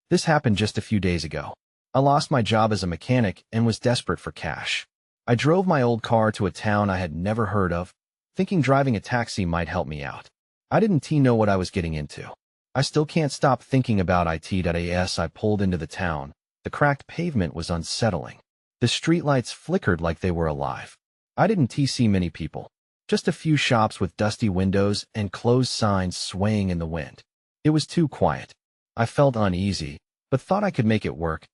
This happened just a few days ago. I lost my job as a mechanic and was desperate for cash. I drove my old car to a town I had never heard of, thinking driving a taxi might help me out. I didn't know what I was getting into. I still can't stop thinking about it. As I pulled into the town, the cracked pavement was unsettling. The streetlights flickered like they were alive. I didn't see many people. Just a few shops with dusty windows and closed signs swaying in the wind. It was too quiet. I felt uneasy, but thought I could make it work.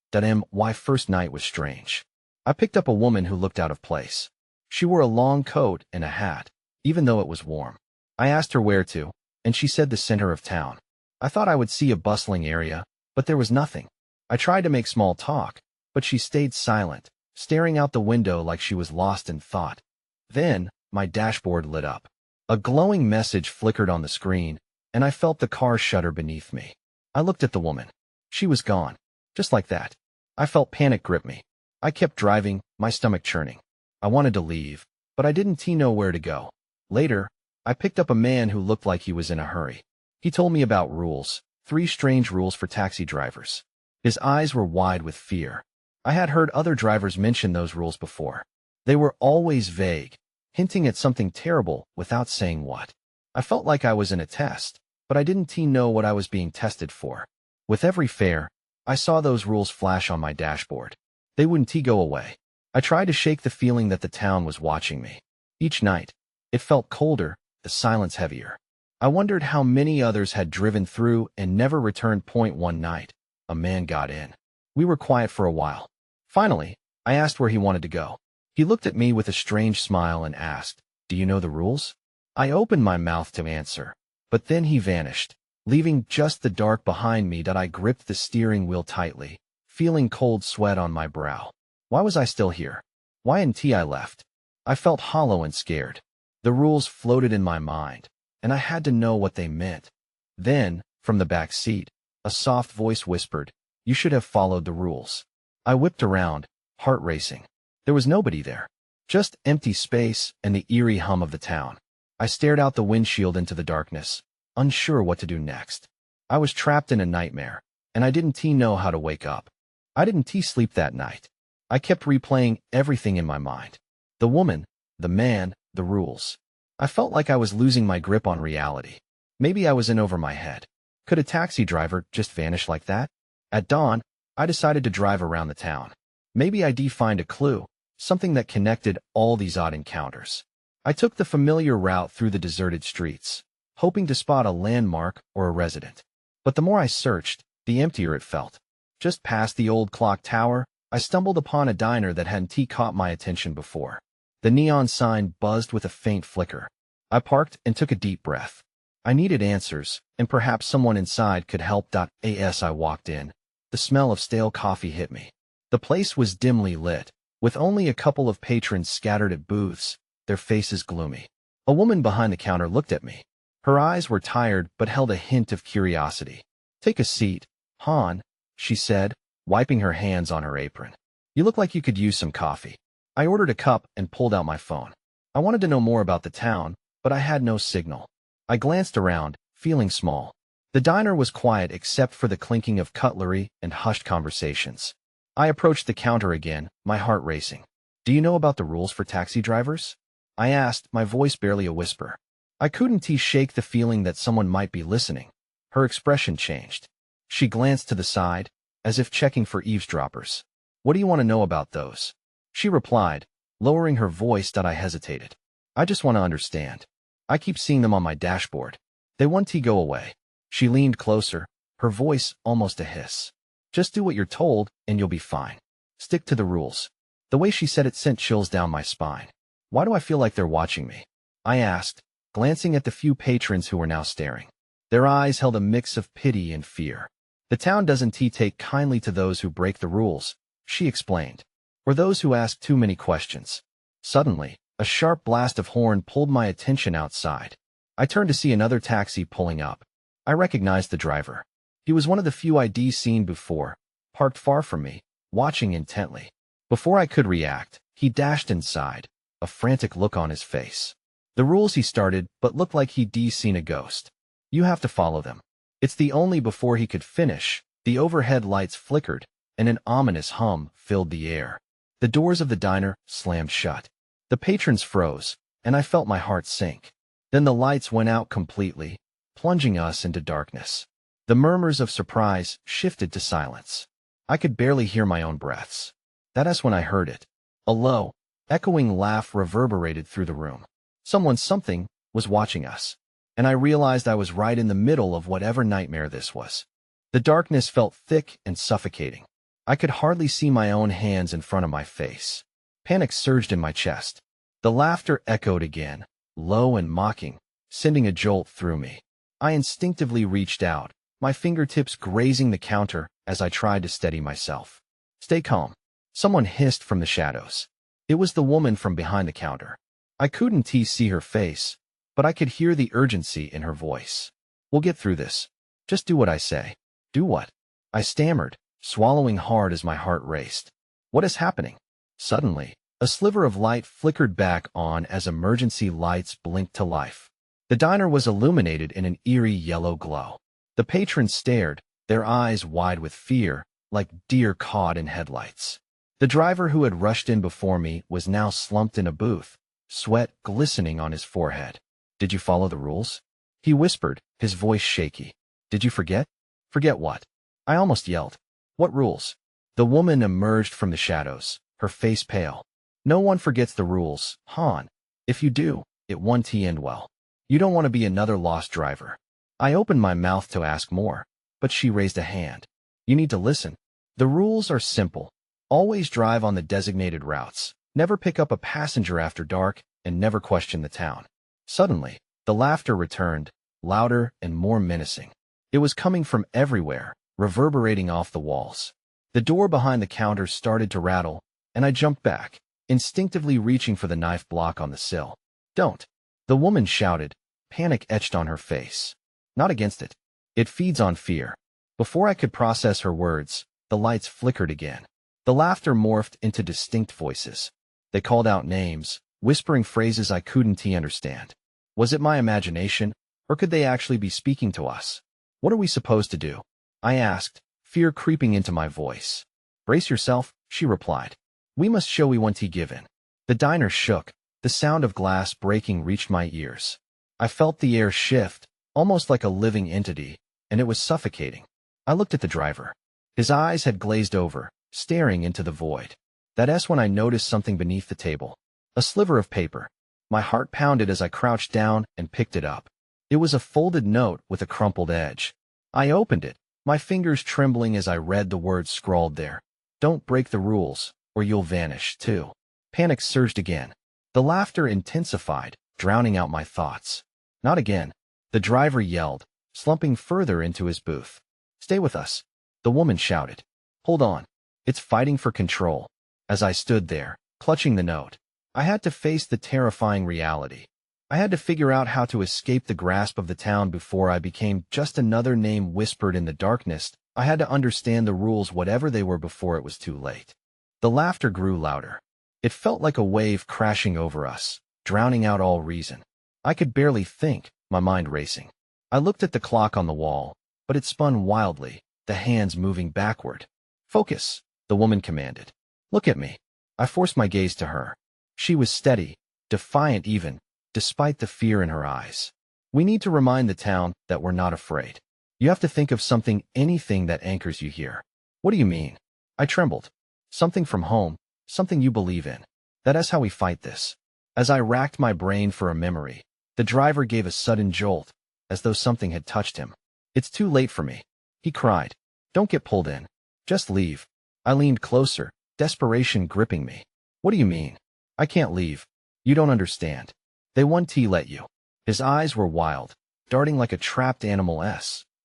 My first night was strange. I picked up a woman who looked out of place. She wore a long coat and a hat, even though it was warm. I asked her where to, and she said the center of town. I thought I would see a bustling area, but there was nothing. I tried to make small talk, but she stayed silent, staring out the window like she was lost in thought. Then, my dashboard lit up. A glowing message flickered on the screen, and I felt the car shudder beneath me. I looked at the woman. She was gone. Just like that. I felt panic grip me. I kept driving, my stomach churning. I wanted to leave, but I didn't know where to go. Later, I picked up a man who looked like he was in a hurry. He told me about rules, 3 strange rules for taxi drivers. His eyes were wide with fear. I had heard other drivers mention those rules before. They were always vague, hinting at something terrible without saying what. I felt like I was in a test, but I didn't know what I was being tested for. With every fare, I saw those rules flash on my dashboard. They wouldn't go away. I tried to shake the feeling that the town was watching me. Each night, it felt colder, the silence heavier. I wondered how many others had driven through and never returned. One night, a man got in. We were quiet for a while. Finally, I asked where he wanted to go. He looked at me with a strange smile and asked, "Do you know the rules?" I opened my mouth to answer, but then he vanished, leaving just the dark behind me. I gripped the steering wheel tightly, feeling cold sweat on my brow. Why was I still here? Why hadn't I left? I felt hollow and scared. The rules floated in my mind, and I had to know what they meant. Then, from the back seat, a soft voice whispered, "You should have followed the rules." I whipped around, heart racing. There was nobody there. Just empty space and the eerie hum of the town. I stared out the windshield into the darkness, unsure what to do next. I was trapped in a nightmare, and I didn't know how to wake up. I didn't sleep that night. I kept replaying everything in my mind. The woman, the man, the rules. I felt like I was losing my grip on reality. Maybe I was in over my head. Could a taxi driver just vanish like that? At dawn, I decided to drive around the town. Maybe I'd find a clue, something that connected all these odd encounters. I took the familiar route through the deserted streets, hoping to spot a landmark or a resident. But the more I searched, the emptier it felt. Just past the old clock tower, I stumbled upon a diner that hadn't caught my attention before. The neon sign buzzed with a faint flicker. I parked and took a deep breath. I needed answers, and perhaps someone inside could help. As I walked in, the smell of stale coffee hit me. The place was dimly lit, with only a couple of patrons scattered at booths, their faces gloomy. A woman behind the counter looked at me. Her eyes were tired but held a hint of curiosity. "Take a seat, Han," she said, wiping her hands on her apron. "You look like you could use some coffee." I ordered a cup and pulled out my phone. I wanted to know more about the town, but I had no signal. I glanced around, feeling small. The diner was quiet except for the clinking of cutlery and hushed conversations. I approached the counter again, my heart racing. "Do you know about the rules for taxi drivers?" I asked, my voice barely a whisper. I couldn't shake the feeling that someone might be listening. Her expression changed. She glanced to the side, as if checking for eavesdroppers. "What do you want to know about those?" She replied, lowering her voice. I hesitated. "I just want to understand. I keep seeing them on my dashboard. They won't go away." She leaned closer, her voice almost a hiss. "Just do what you're told, and you'll be fine. Stick to the rules." The way she said it sent chills down my spine. "Why do I feel like they're watching me?" I asked, glancing at the few patrons who were now staring. Their eyes held a mix of pity and fear. "The town doesn't take kindly to those who break the rules," she explained, "or those who ask too many questions." Suddenly, a sharp blast of horn pulled my attention outside. I turned to see another taxi pulling up. I recognized the driver. He was one of the few I'd seen before, parked far from me, watching intently. Before I could react, he dashed inside, a frantic look on his face. "The rules," he started, but looked like he'd seen a ghost. "You have to follow them." It's the only before he could finish. The overhead lights flickered, and an ominous hum filled the air. The doors of the diner slammed shut. The patrons froze, and I felt my heart sink. Then the lights went out completely, plunging us into darkness. The murmurs of surprise shifted to silence. I could barely hear my own breaths. That's when I heard it. A low, echoing laugh reverberated through the room. Something was watching us, and I realized I was right in the middle of whatever nightmare this was. The darkness felt thick and suffocating. I could hardly see my own hands in front of my face. Panic surged in my chest. The laughter echoed again, low and mocking, sending a jolt through me. I instinctively reached out, my fingertips grazing the counter as I tried to steady myself. "Stay calm," someone hissed from the shadows. It was the woman from behind the counter. I couldn't see her face, but I could hear the urgency in her voice. "We'll get through this. Just do what I say." "Do what?" I stammered, swallowing hard as my heart raced. "What is happening?" Suddenly, a sliver of light flickered back on as emergency lights blinked to life. The diner was illuminated in an eerie yellow glow. The patrons stared, their eyes wide with fear, like deer caught in headlights. The driver who had rushed in before me was now slumped in a booth, sweat glistening on his forehead. "Did you follow the rules?" he whispered, his voice shaky. "Did you forget?" "Forget what?" I almost yelled. "What rules?" The woman emerged from the shadows, her face pale. "No one forgets the rules, Han. If you do, it won't end well. You don't want to be another lost driver." I opened my mouth to ask more, but she raised a hand. "You need to listen. The rules are simple. Always drive on the designated routes, never pick up a passenger after dark, and never question the town." Suddenly, the laughter returned, louder and more menacing. It was coming from everywhere, reverberating off the walls. The door behind the counter started to rattle, and I jumped back, instinctively reaching for the knife block on the sill. "Don't!" the woman shouted, panic etched on her face. "Not against it. It feeds on fear." Before I could process her words, the lights flickered again. The laughter morphed into distinct voices. They called out names, whispering phrases I couldn't understand. Was it my imagination, or could they actually be speaking to us? "What are we supposed to do?" I asked, fear creeping into my voice. "Brace yourself," she replied. "We must show we won't give in." The diner shook. The sound of glass breaking reached my ears. I felt the air shift, almost like a living entity, and it was suffocating. I looked at the driver. His eyes had glazed over, staring into the void. That's when I noticed something beneath the table. A sliver of paper. My heart pounded as I crouched down and picked it up. It was a folded note with a crumpled edge. I opened it, my fingers trembling as I read the words scrawled there. "Don't break the rules, or you'll vanish, too." Panic surged again. The laughter intensified, drowning out my thoughts. "Not again," the driver yelled, slumping further into his booth. "Stay with us," the woman shouted. "Hold on. It's fighting for control." As I stood there, clutching the note, I had to face the terrifying reality. I had to figure out how to escape the grasp of the town before I became just another name whispered in the darkness. I had to understand the rules, whatever they were, before it was too late. The laughter grew louder. It felt like a wave crashing over us, drowning out all reason. I could barely think, my mind racing. I looked at the clock on the wall, but it spun wildly, the hands moving backward. "Focus," the woman commanded. "Look at me." I forced my gaze to her. She was steady, defiant even, despite the fear in her eyes. "We need to remind the town that we're not afraid. You have to think of something, anything that anchors you here." "What do you mean?" I trembled. "Something from home, something you believe in. That's how we fight this." As I racked my brain for a memory, the driver gave a sudden jolt, as though something had touched him. "It's too late for me," he cried. "Don't get pulled in. Just leave." I leaned closer, desperation gripping me. "What do you mean?" "I can't leave. You don't understand. They won't let you." His eyes were wild, darting like a trapped animal.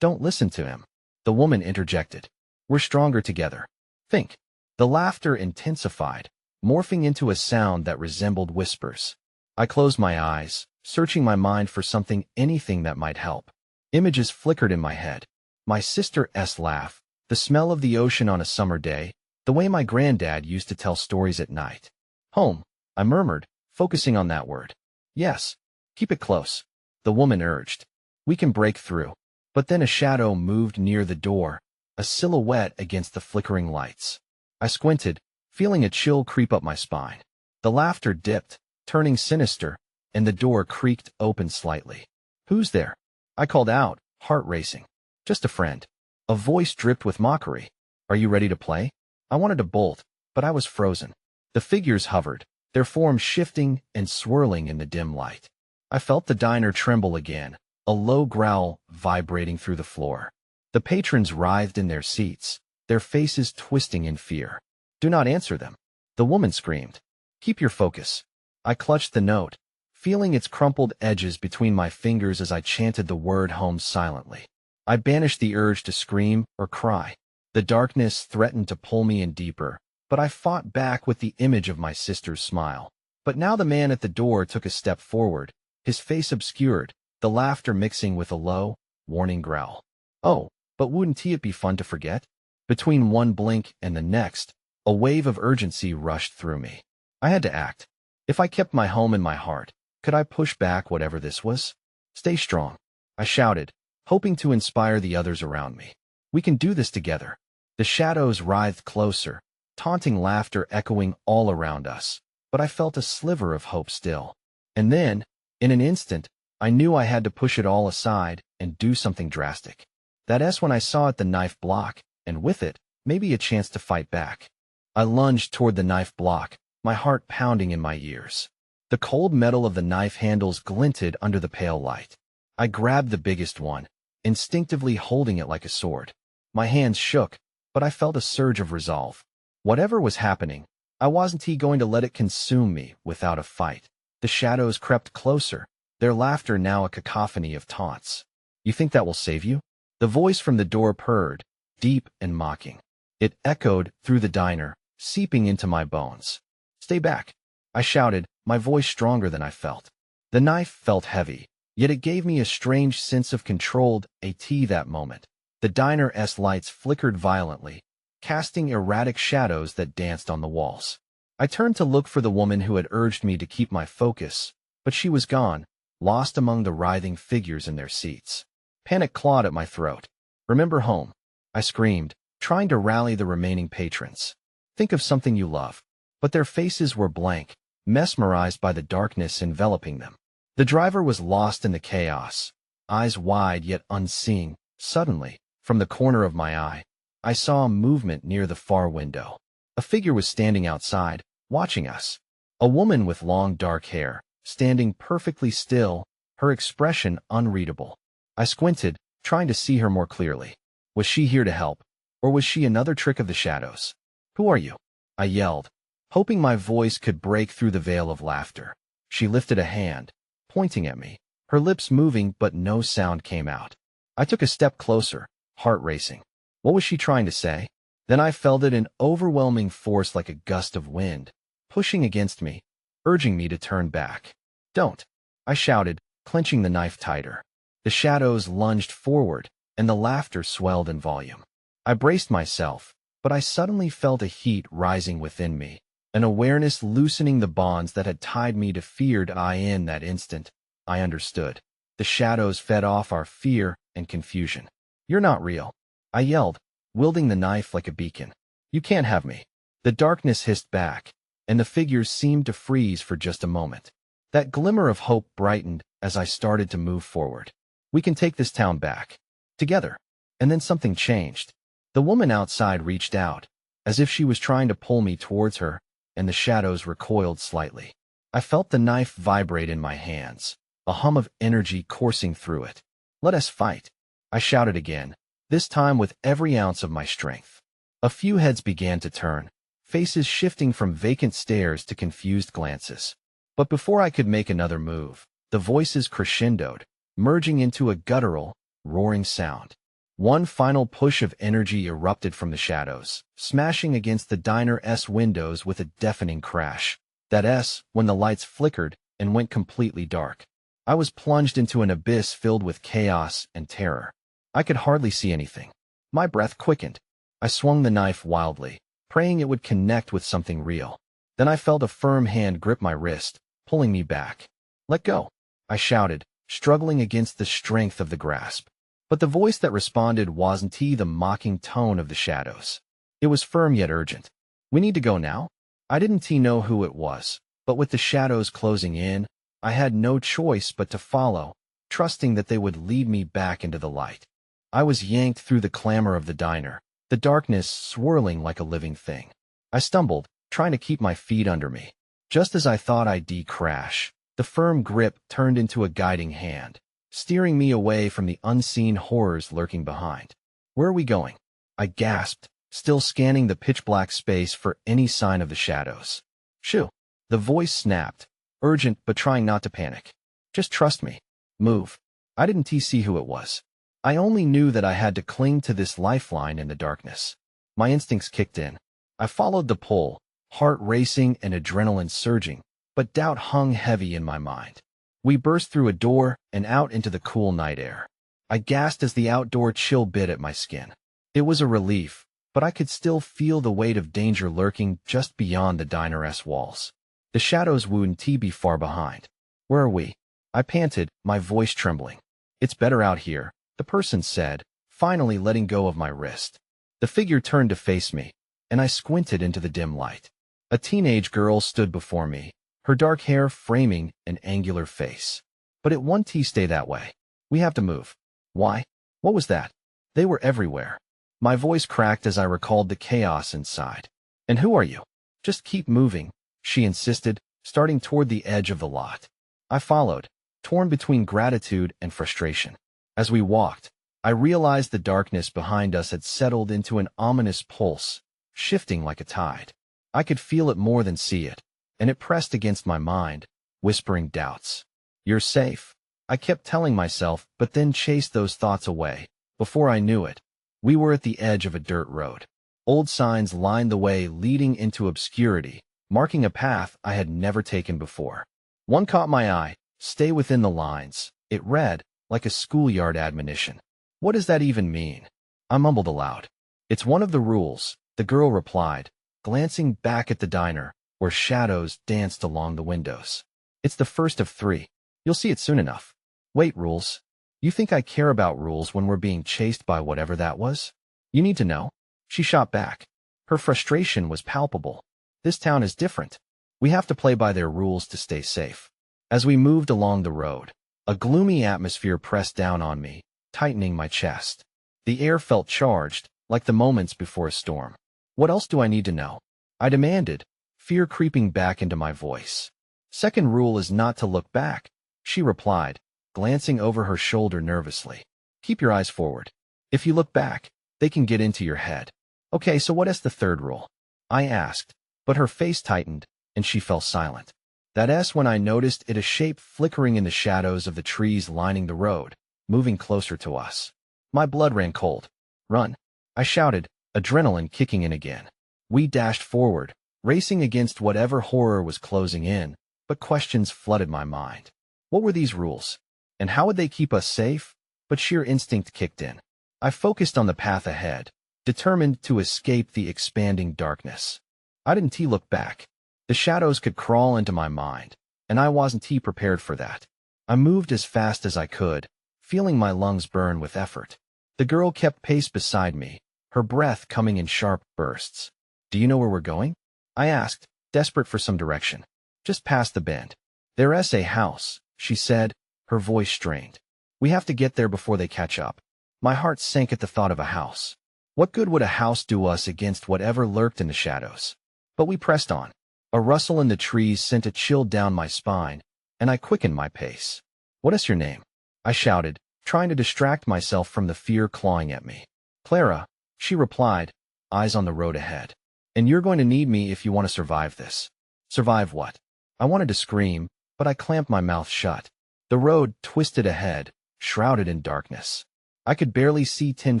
"Don't listen to him," the woman interjected. "We're stronger together. Think." The laughter intensified, morphing into a sound that resembled whispers. I closed my eyes, searching my mind for something, anything that might help. Images flickered in my head. My sister's laugh, the smell of the ocean on a summer day, the way my granddad used to tell stories at night. "Home," I murmured, focusing on that word. "Yes. Keep it close," the woman urged. "We can break through." But then a shadow moved near the door, a silhouette against the flickering lights. I squinted, feeling a chill creep up my spine. The laughter dipped, turning sinister, and the door creaked open slightly. "Who's there?" I called out, heart racing. "Just a friend." A voice dripped with mockery. "Are you ready to play?" I wanted to bolt, but I was frozen. The figures hovered, their forms shifting and swirling in the dim light. I felt the diner tremble again, a low growl vibrating through the floor. The patrons writhed in their seats, their faces twisting in fear. "Do not answer them," the woman screamed. "Keep your focus." I clutched the note, feeling its crumpled edges between my fingers as I chanted the word home silently. I banished the urge to scream or cry. The darkness threatened to pull me in deeper, but I fought back with the image of my sister's smile. But now the man at the door took a step forward, his face obscured, the laughter mixing with a low, warning growl. "Oh, but wouldn't it be fun to forget?" Between one blink and the next, a wave of urgency rushed through me. I had to act. If I kept my home in my heart, could I push back whatever this was? "Stay strong," I shouted, hoping to inspire the others around me. "We can do this together." The shadows writhed closer, taunting laughter echoing all around us, but I felt a sliver of hope still. And then, in an instant, I knew I had to push it all aside and do something drastic. That S when I saw it the knife block, and with it, maybe a chance to fight back. I lunged toward the knife block, my heart pounding in my ears. The cold metal of the knife handles glinted under the pale light. I grabbed the biggest one, instinctively holding it like a sword. My hands shook, but I felt a surge of resolve. Whatever was happening, I wasn't going to let it consume me without a fight. The shadows crept closer, their laughter now a cacophony of taunts. "You think that will save you?" The voice from the door purred, deep and mocking. It echoed through the diner, seeping into my bones. "Stay back," I shouted, my voice stronger than I felt. The knife felt heavy, yet it gave me a strange sense of controlled that moment. The diner's lights flickered violently, casting erratic shadows that danced on the walls. I turned to look for the woman who had urged me to keep my focus, but she was gone, lost among the writhing figures in their seats. Panic clawed at my throat. "Remember home," I screamed, trying to rally the remaining patrons. "Think of something you love." But their faces were blank, mesmerized by the darkness enveloping them. The driver was lost in the chaos, eyes wide yet unseeing. Suddenly, from the corner of my eye, I saw a movement near the far window. A figure was standing outside, watching us. A woman with long dark hair, standing perfectly still, her expression unreadable. I squinted, trying to see her more clearly. Was she here to help, or was she another trick of the shadows? "Who are you?" I yelled, hoping my voice could break through the veil of laughter. She lifted a hand, pointing at me, her lips moving but no sound came out. I took a step closer, heart racing. What was she trying to say? Then I felt it in overwhelming force like a gust of wind, pushing against me, urging me to turn back. "Don't," I shouted, clenching the knife tighter. The shadows lunged forward, and the laughter swelled in volume. I braced myself, but I suddenly felt a heat rising within me, an awareness loosening the bonds that had tied me to fear. In that instant, I understood. The shadows fed off our fear and confusion. "You're not real," I yelled, wielding the knife like a beacon. "You can't have me." The darkness hissed back, and the figures seemed to freeze for just a moment. That glimmer of hope brightened as I started to move forward. "We can take this town back. Together." And then something changed. The woman outside reached out, as if she was trying to pull me towards her, and the shadows recoiled slightly. I felt the knife vibrate in my hands, a hum of energy coursing through it. "Let us fight," I shouted again, this time with every ounce of my strength. A few heads began to turn, faces shifting from vacant stares to confused glances. But before I could make another move, the voices crescendoed, merging into a guttural, roaring sound. One final push of energy erupted from the shadows, smashing against the diner's windows with a deafening crash. That S when the lights flickered and went completely dark. I was plunged into an abyss filled with chaos and terror. I could hardly see anything. My breath quickened. I swung the knife wildly, praying it would connect with something real. Then I felt a firm hand grip my wrist, pulling me back. "Let go," I shouted, struggling against the strength of the grasp. But the voice that responded wasn't the mocking tone of the shadows. It was firm yet urgent. We need to go now? I didn't know who it was, but with the shadows closing in, I had no choice but to follow, trusting that they would lead me back into the light. I was yanked through the clamor of the diner, the darkness swirling like a living thing. I stumbled, trying to keep my feet under me. Just as I thought I'd crash, the firm grip turned into a guiding hand, steering me away from the unseen horrors lurking behind. Where are we going? I gasped, still scanning the pitch-black space for any sign of the shadows. Shoo! The voice snapped, urgent but trying not to panic. Just trust me. Move. I didn't see who it was. I only knew that I had to cling to this lifeline in the darkness. My instincts kicked in. I followed the pull, heart racing and adrenaline surging, but doubt hung heavy in my mind. We burst through a door and out into the cool night air. I gasped as the outdoor chill bit at my skin. It was a relief, but I could still feel the weight of danger lurking just beyond the diner's walls. The shadows wouldn't be far behind. Where are we? I panted, my voice trembling. It's better out here, the person said, finally letting go of my wrist. The figure turned to face me, and I squinted into the dim light. A teenage girl stood before me, her dark hair framing an angular face. But it won't stay that way. We have to move. Why? What was that? They were everywhere. My voice cracked as I recalled the chaos inside. And who are you? Just keep moving, she insisted, starting toward the edge of the lot. I followed, torn between gratitude and frustration. As we walked, I realized the darkness behind us had settled into an ominous pulse, shifting like a tide. I could feel it more than see it, and it pressed against my mind, whispering doubts. You're safe, I kept telling myself, but then chased those thoughts away. Before I knew it, we were at the edge of a dirt road. Old signs lined the way leading into obscurity, marking a path I had never taken before. One caught my eye, stay within the lines. It read, like a schoolyard admonition. What does that even mean? I mumbled aloud. It's one of the rules, the girl replied, glancing back at the diner, where shadows danced along the windows. It's the first of 3. You'll see it soon enough. Wait, rules? You think I care about rules when we're being chased by whatever that was? You need to know. She shot back. Her frustration was palpable. This town is different. We have to play by their rules to stay safe. As we moved along the road, a gloomy atmosphere pressed down on me, tightening my chest. The air felt charged, like the moments before a storm. What else do I need to know? I demanded, fear creeping back into my voice. Second rule is not to look back, she replied, glancing over her shoulder nervously. Keep your eyes forward. If you look back, they can get into your head. Okay, so what is the third rule? I asked, but her face tightened, and she fell silent. That S when I noticed it a shape flickering in the shadows of the trees lining the road, moving closer to us. My blood ran cold. Run! I shouted, adrenaline kicking in again. We dashed forward, racing against whatever horror was closing in, but questions flooded my mind. What were these rules? And how would they keep us safe? But sheer instinct kicked in. I focused on the path ahead, determined to escape the expanding darkness. I didn't look back. The shadows could crawl into my mind, and I wasn't prepared for that. I moved as fast as I could, feeling my lungs burn with effort. The girl kept pace beside me, her breath coming in sharp bursts. Do you know where we're going? I asked, desperate for some direction. Just past the bend. There's a house, she said, her voice strained. We have to get there before they catch up. My heart sank at the thought of a house. What good would a house do us against whatever lurked in the shadows? But we pressed on. A rustle in the trees sent a chill down my spine, and I quickened my pace. What is your name? I shouted, trying to distract myself from the fear clawing at me. Clara, she replied, eyes on the road ahead. And you're going to need me if you want to survive this. Survive what? I wanted to scream, but I clamped my mouth shut. The road twisted ahead, shrouded in darkness. I could barely see 10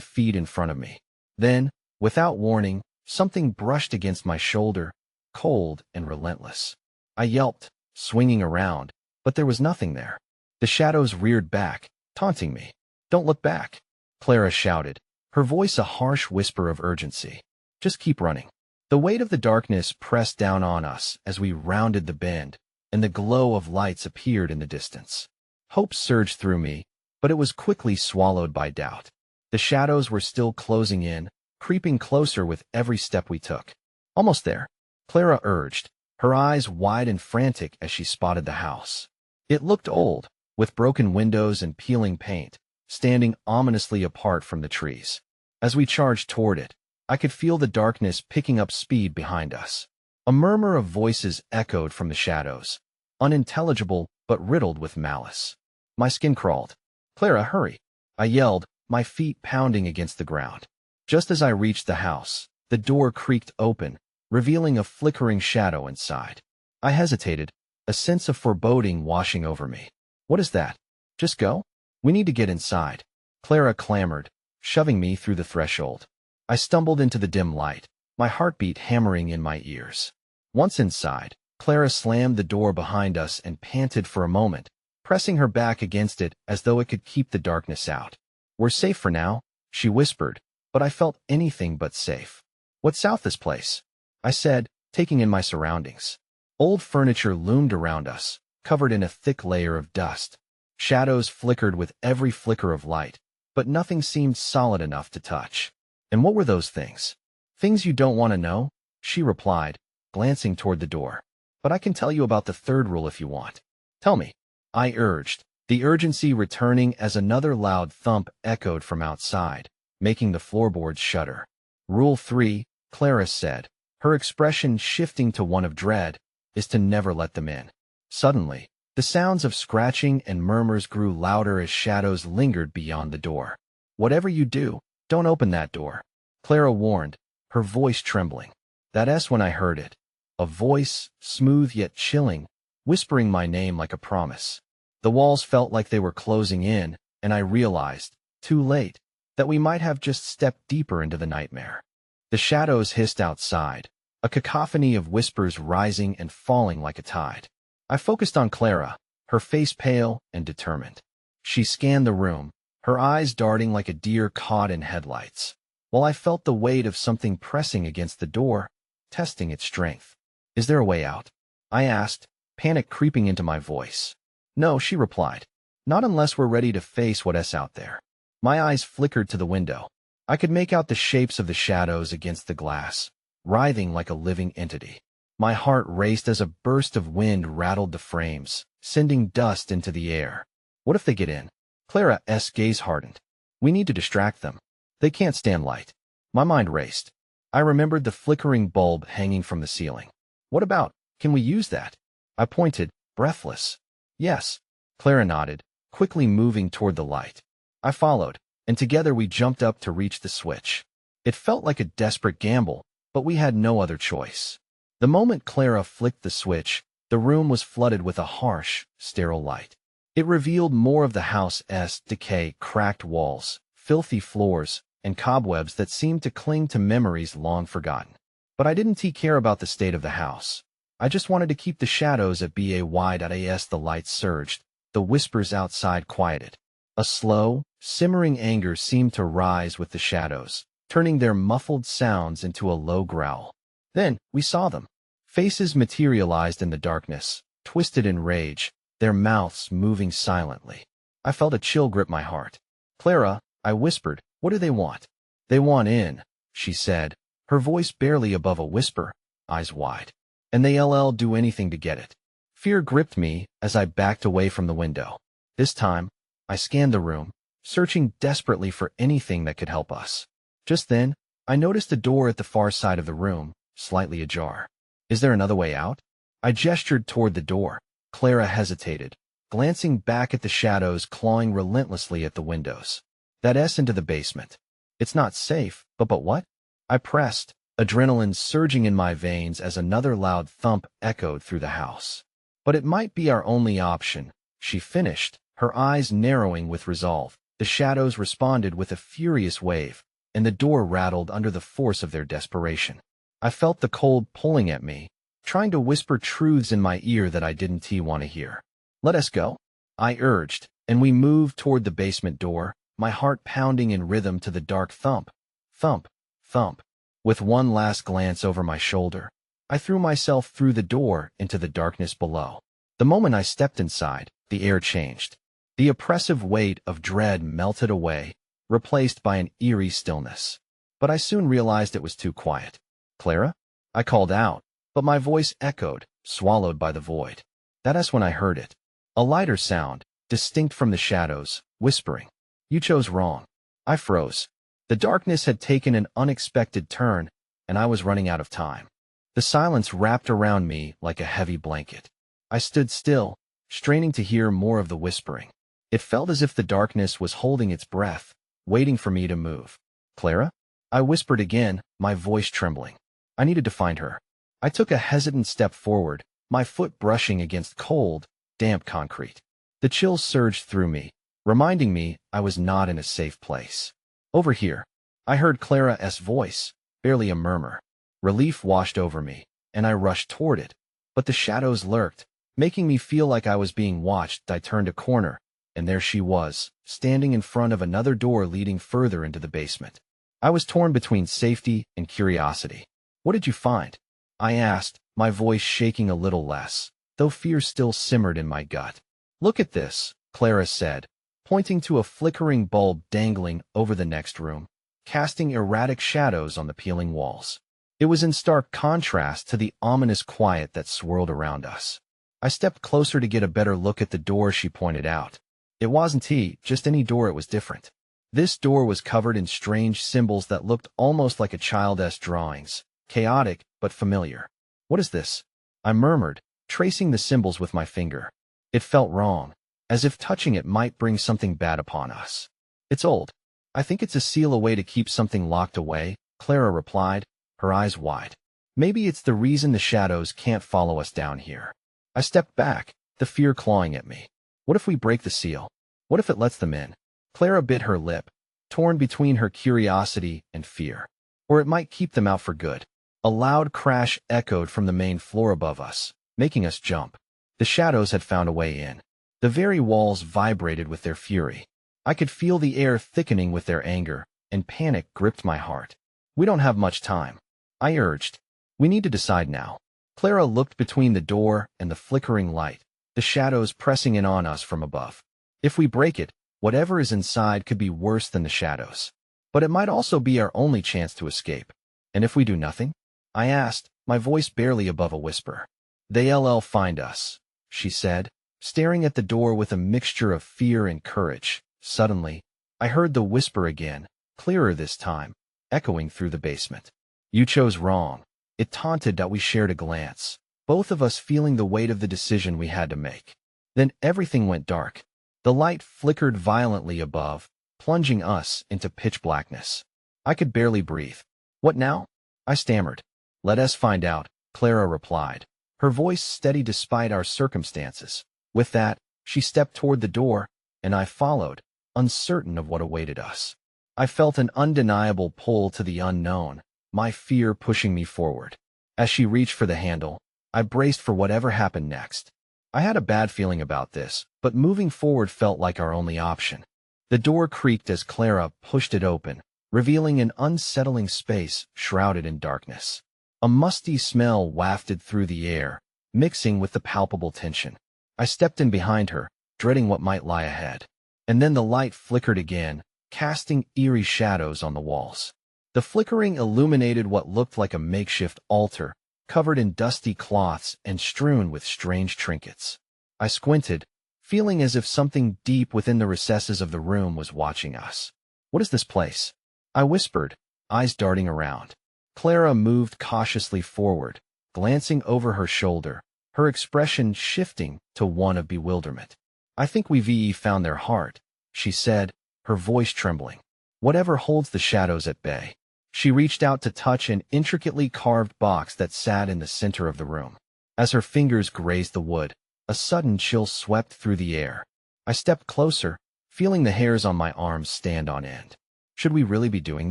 feet in front of me. Then, without warning, something brushed against my shoulder, cold and relentless. I yelped, swinging around, but there was nothing there. The shadows reared back, taunting me. Don't look back, Clara shouted, her voice a harsh whisper of urgency. Just keep running. The weight of the darkness pressed down on us as we rounded the bend, and the glow of lights appeared in the distance. Hope surged through me, but it was quickly swallowed by doubt. The shadows were still closing in, creeping closer with every step we took. Almost there, Clara urged, her eyes wide and frantic as she spotted the house. It looked old, with broken windows and peeling paint, standing ominously apart from the trees. As we charged toward it, I could feel the darkness picking up speed behind us. A murmur of voices echoed from the shadows, unintelligible but riddled with malice. My skin crawled. "Clara, hurry!" I yelled, my feet pounding against the ground. Just as I reached the house, the door creaked open, revealing a flickering shadow inside. I hesitated, a sense of foreboding washing over me. "What is that? Just go? We need to get inside," Clara clamored, shoving me through the threshold. I stumbled into the dim light, my heartbeat hammering in my ears. Once inside, Clara slammed the door behind us and panted for a moment, pressing her back against it as though it could keep the darkness out. "We're safe for now," she whispered, but I felt anything but safe. "What's south this place?" I said, taking in my surroundings. Old furniture loomed around us, covered in a thick layer of dust. Shadows flickered with every flicker of light, but nothing seemed solid enough to touch. "And what were those things?" "Things you don't want to know," she replied, glancing toward the door. "But I can tell you about the third rule if you want." "Tell me," I urged, the urgency returning as another loud thump echoed from outside, making the floorboards shudder. "Rule 3, Clara said, her expression shifting to one of dread, is to never let them in." Suddenly, the sounds of scratching and murmurs grew louder as shadows lingered beyond the door. "Whatever you do, don't open that door," Clara warned, her voice trembling. That S when I heard it. A voice, smooth yet chilling, whispering my name like a promise. The walls felt like they were closing in, and I realized, too late, that we might have just stepped deeper into the nightmare. The shadows hissed outside, a cacophony of whispers rising and falling like a tide. I focused on Clara, her face pale and determined. She scanned the room, her eyes darting like a deer caught in headlights, while I felt the weight of something pressing against the door, testing its strength. "Is there a way out?" I asked, panic creeping into my voice. "No," she replied. "Not unless we're ready to face what's out there." My eyes flickered to the window. I could make out the shapes of the shadows against the glass, writhing like a living entity. My heart raced as a burst of wind rattled the frames, sending dust into the air. "What if they get in?" Clara's gaze hardened. "We need to distract them. They can't stand light." My mind raced. I remembered the flickering bulb hanging from the ceiling. "What about, can we use that?" I pointed, breathless. "Yes," Clara nodded, quickly moving toward the light. I followed, and together we jumped up to reach the switch. It felt like a desperate gamble, but we had no other choice. The moment Clara flicked the switch, the room was flooded with a harsh, sterile light. It revealed more of the house's decay, cracked walls, filthy floors, and cobwebs that seemed to cling to memories long forgotten. But I didn't care about the state of the house. I just wanted to keep the shadows at bay. As the lights surged, the whispers outside quieted. A slow, simmering anger seemed to rise with the shadows, turning their muffled sounds into a low growl. Then, we saw them. Faces materialized in the darkness, twisted in rage, their mouths moving silently. I felt a chill grip my heart. "Clara," I whispered, "what do they want?" "They want in," she said, her voice barely above a whisper, eyes wide. "And they'll do anything to get it." Fear gripped me as I backed away from the window. This time, I scanned the room, searching desperately for anything that could help us. Just then, I noticed a door at the far side of the room, slightly ajar. "Is there another way out?" I gestured toward the door. Clara hesitated, glancing back at the shadows clawing relentlessly at the windows. "That's into the basement." "It's not safe, but what?" I pressed, adrenaline surging in my veins as another loud thump echoed through the house. "But it might be our only option," she finished, her eyes narrowing with resolve. The shadows responded with a furious wave, and the door rattled under the force of their desperation. I felt the cold pulling at me, trying to whisper truths in my ear that I didn't want to hear. "Let us go," I urged, and we moved toward the basement door, my heart pounding in rhythm to the dark thump, thump, thump. With one last glance over my shoulder, I threw myself through the door into the darkness below. The moment I stepped inside, the air changed. The oppressive weight of dread melted away, replaced by an eerie stillness. But I soon realized it was too quiet. "Clara?" I called out, but my voice echoed, swallowed by the void. That's when I heard it. A lighter sound, distinct from the shadows, whispering. "You chose wrong." I froze. The darkness had taken an unexpected turn, and I was running out of time. The silence wrapped around me like a heavy blanket. I stood still, straining to hear more of the whispering. It felt as if the darkness was holding its breath, waiting for me to move. "Clara?" I whispered again, my voice trembling. I needed to find her. I took a hesitant step forward, my foot brushing against cold, damp concrete. The chills surged through me, reminding me I was not in a safe place. "Over here." I heard Clara's voice, barely a murmur. Relief washed over me, and I rushed toward it. But the shadows lurked, making me feel like I was being watched. I turned a corner, and there she was, standing in front of another door leading further into the basement. I was torn between safety and curiosity. "What did you find?" I asked, my voice shaking a little less, though fear still simmered in my gut. "Look at this," Clara said, pointing to a flickering bulb dangling over the next room, casting erratic shadows on the peeling walls. It was in stark contrast to the ominous quiet that swirled around us. I stepped closer to get a better look at the door she pointed out. It wasn't just any door, it was different. This door was covered in strange symbols that looked almost like a child's drawings, chaotic but familiar. "What is this?" I murmured, tracing the symbols with my finger. It felt wrong, as if touching it might bring something bad upon us. "It's old. I think it's a seal, a way to keep something locked away," Clara replied, her eyes wide. "Maybe it's the reason the shadows can't follow us down here." I stepped back, the fear clawing at me. What if we break the seal? What if it lets them in? Clara bit her lip, torn between her curiosity and fear. Or it might keep them out for good. A loud crash echoed from the main floor above us, making us jump. The shadows had found a way in. The very walls vibrated with their fury. I could feel the air thickening with their anger, and panic gripped my heart. "We don't have much time," I urged. "We need to decide now." Clara looked between the door and the flickering light, the shadows pressing in on us from above. "If we break it, whatever is inside could be worse than the shadows. But it might also be our only chance to escape." "And if we do nothing?" I asked, my voice barely above a whisper. "They'll find us," she said, staring at the door with a mixture of fear and courage. Suddenly, I heard the whisper again, clearer this time, echoing through the basement. "You chose wrong." It taunted that we shared a glance, both of us feeling the weight of the decision we had to make. Then everything went dark. The light flickered violently above, plunging us into pitch blackness. I could barely breathe. "What now?" I stammered. "Let us find out," Clara replied, her voice steady despite our circumstances. With that, she stepped toward the door, and I followed, uncertain of what awaited us. I felt an undeniable pull to the unknown, my fear pushing me forward. As she reached for the handle, I braced for whatever happened next. I had a bad feeling about this, but moving forward felt like our only option. The door creaked as Clara pushed it open, revealing an unsettling space shrouded in darkness. A musty smell wafted through the air, mixing with the palpable tension. I stepped in behind her, dreading what might lie ahead. And then the light flickered again, casting eerie shadows on the walls. The flickering illuminated what looked like a makeshift altar, covered in dusty cloths and strewn with strange trinkets. I squinted, feeling as if something deep within the recesses of the room was watching us. "What is this place?" I whispered, eyes darting around. Clara moved cautiously forward, glancing over her shoulder, her expression shifting to one of bewilderment. "I think we've found their heart," she said, her voice trembling. "Whatever holds the shadows at bay." She reached out to touch an intricately carved box that sat in the center of the room. As her fingers grazed the wood, a sudden chill swept through the air. I stepped closer, feeling the hairs on my arms stand on end. "Should we really be doing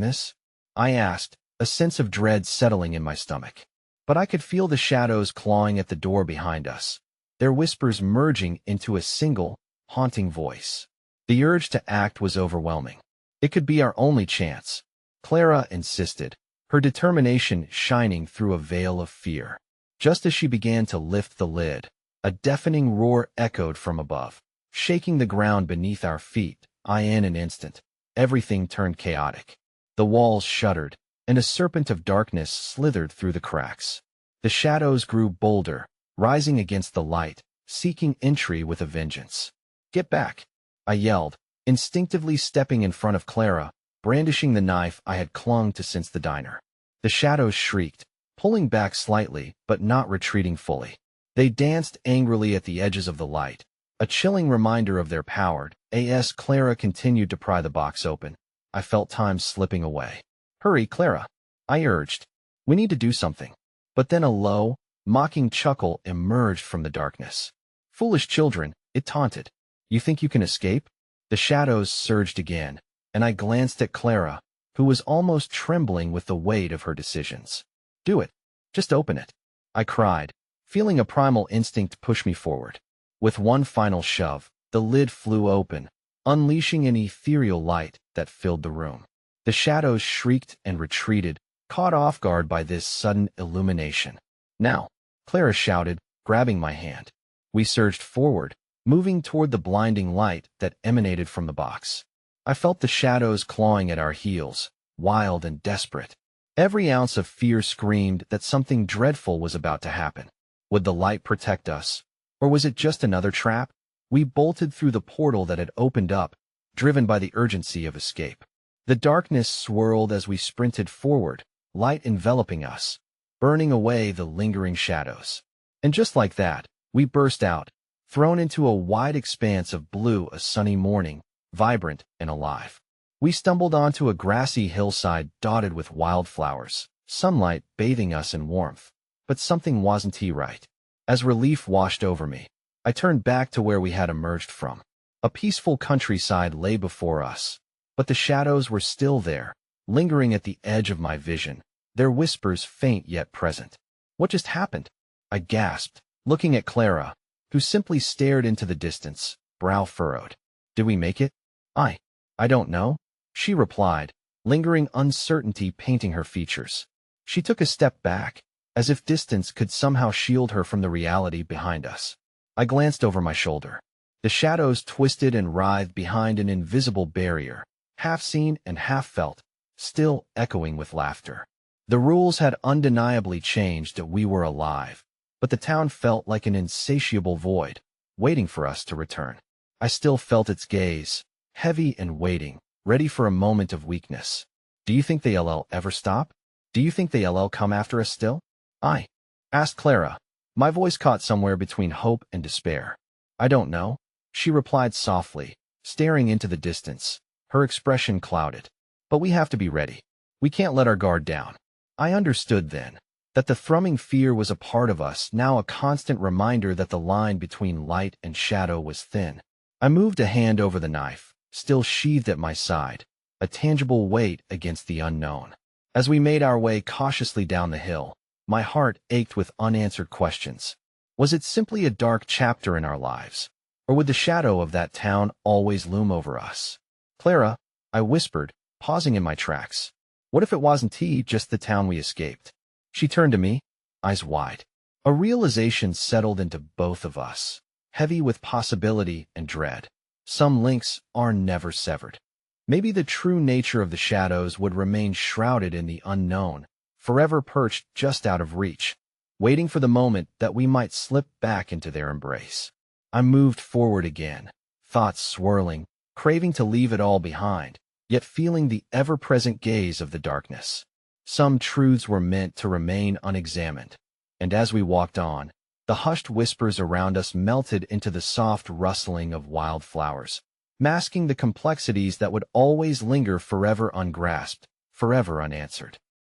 this?" I asked, a sense of dread settling in my stomach. But I could feel the shadows clawing at the door behind us, their whispers merging into a single, haunting voice. The urge to act was overwhelming. It could be our only chance. Clara insisted, her determination shining through a veil of fear. Just as she began to lift the lid, a deafening roar echoed from above. shaking the ground beneath our feet. In an instant, everything turned chaotic. The walls shuddered, and a serpent of darkness slithered through the cracks. The shadows grew bolder, rising against the light, seeking entry with a vengeance. "Get back!" I yelled, instinctively stepping in front of Clara, brandishing the knife I had clung to since the diner. The shadows shrieked, pulling back slightly, but not retreating fully. They danced angrily at the edges of the light, a chilling reminder of their power. As Clara continued to pry the box open, I felt time slipping away. "Hurry, Clara," I urged. "We need to do something." But then a low, mocking chuckle emerged from the darkness. "Foolish children," it taunted. "You think you can escape?" The shadows surged again, and I glanced at Clara, who was almost trembling with the weight of her decisions. "Do it. Just open it," I cried, feeling a primal instinct push me forward. With one final shove, the lid flew open, unleashing an ethereal light that filled the room. The shadows shrieked and retreated, caught off guard by this sudden illumination. "Now," Clara shouted, grabbing my hand. We surged forward, moving toward the blinding light that emanated from the box. I felt the shadows clawing at our heels, wild and desperate. Every ounce of fear screamed that something dreadful was about to happen. Would the light protect us, or was it just another trap? We bolted through the portal that had opened up, driven by the urgency of escape. The darkness swirled as we sprinted forward, light enveloping us, burning away the lingering shadows. And just like that, we burst out, thrown into a wide expanse of blue, a sunny morning, vibrant and alive. We stumbled onto a grassy hillside dotted with wildflowers, sunlight bathing us in warmth. But something wasn't right. As relief washed over me, I turned back to where we had emerged from. A peaceful countryside lay before us, but the shadows were still there, lingering at the edge of my vision, their whispers faint yet present. "What just happened?" I gasped, looking at Clara, who simply stared into the distance, brow furrowed. "Did we make it?" I don't know," she replied, lingering uncertainty painting her features. She took a step back, as if distance could somehow shield her from the reality behind us. I glanced over my shoulder. The shadows twisted and writhed behind an invisible barrier, half seen and half felt, still echoing with laughter. The rules had undeniably changed. We were alive, but the town felt like an insatiable void, waiting for us to return. I still felt its gaze, heavy and waiting, ready for a moment of weakness. "Do you think they'll ever stop? Do you think they'll come after us still?" I asked Clara, my voice caught somewhere between hope and despair. "I don't know," she replied softly, staring into the distance, her expression clouded. "But we have to be ready. We can't let our guard down." I understood then that the thrumming fear was a part of us, now a constant reminder that the line between light and shadow was thin. I moved a hand over the knife, still sheathed at my side, a tangible weight against the unknown. As we made our way cautiously down the hill, my heart ached with unanswered questions. Was it simply a dark chapter in our lives, or would the shadow of that town always loom over us? "Clara," I whispered, pausing in my tracks. "What if it wasn't just the town we escaped?" She turned to me, eyes wide. A realization settled into both of us, heavy with possibility and dread. Some links are never severed. Maybe the true nature of the shadows would remain shrouded in the unknown, forever perched just out of reach, waiting for the moment that we might slip back into their embrace. I moved forward again, thoughts swirling, craving to leave it all behind, yet feeling the ever-present gaze of the darkness. Some truths were meant to remain unexamined, and as we walked on, the hushed whispers around us melted into the soft rustling of wildflowers, masking the complexities that would always linger, forever ungrasped, forever unanswered.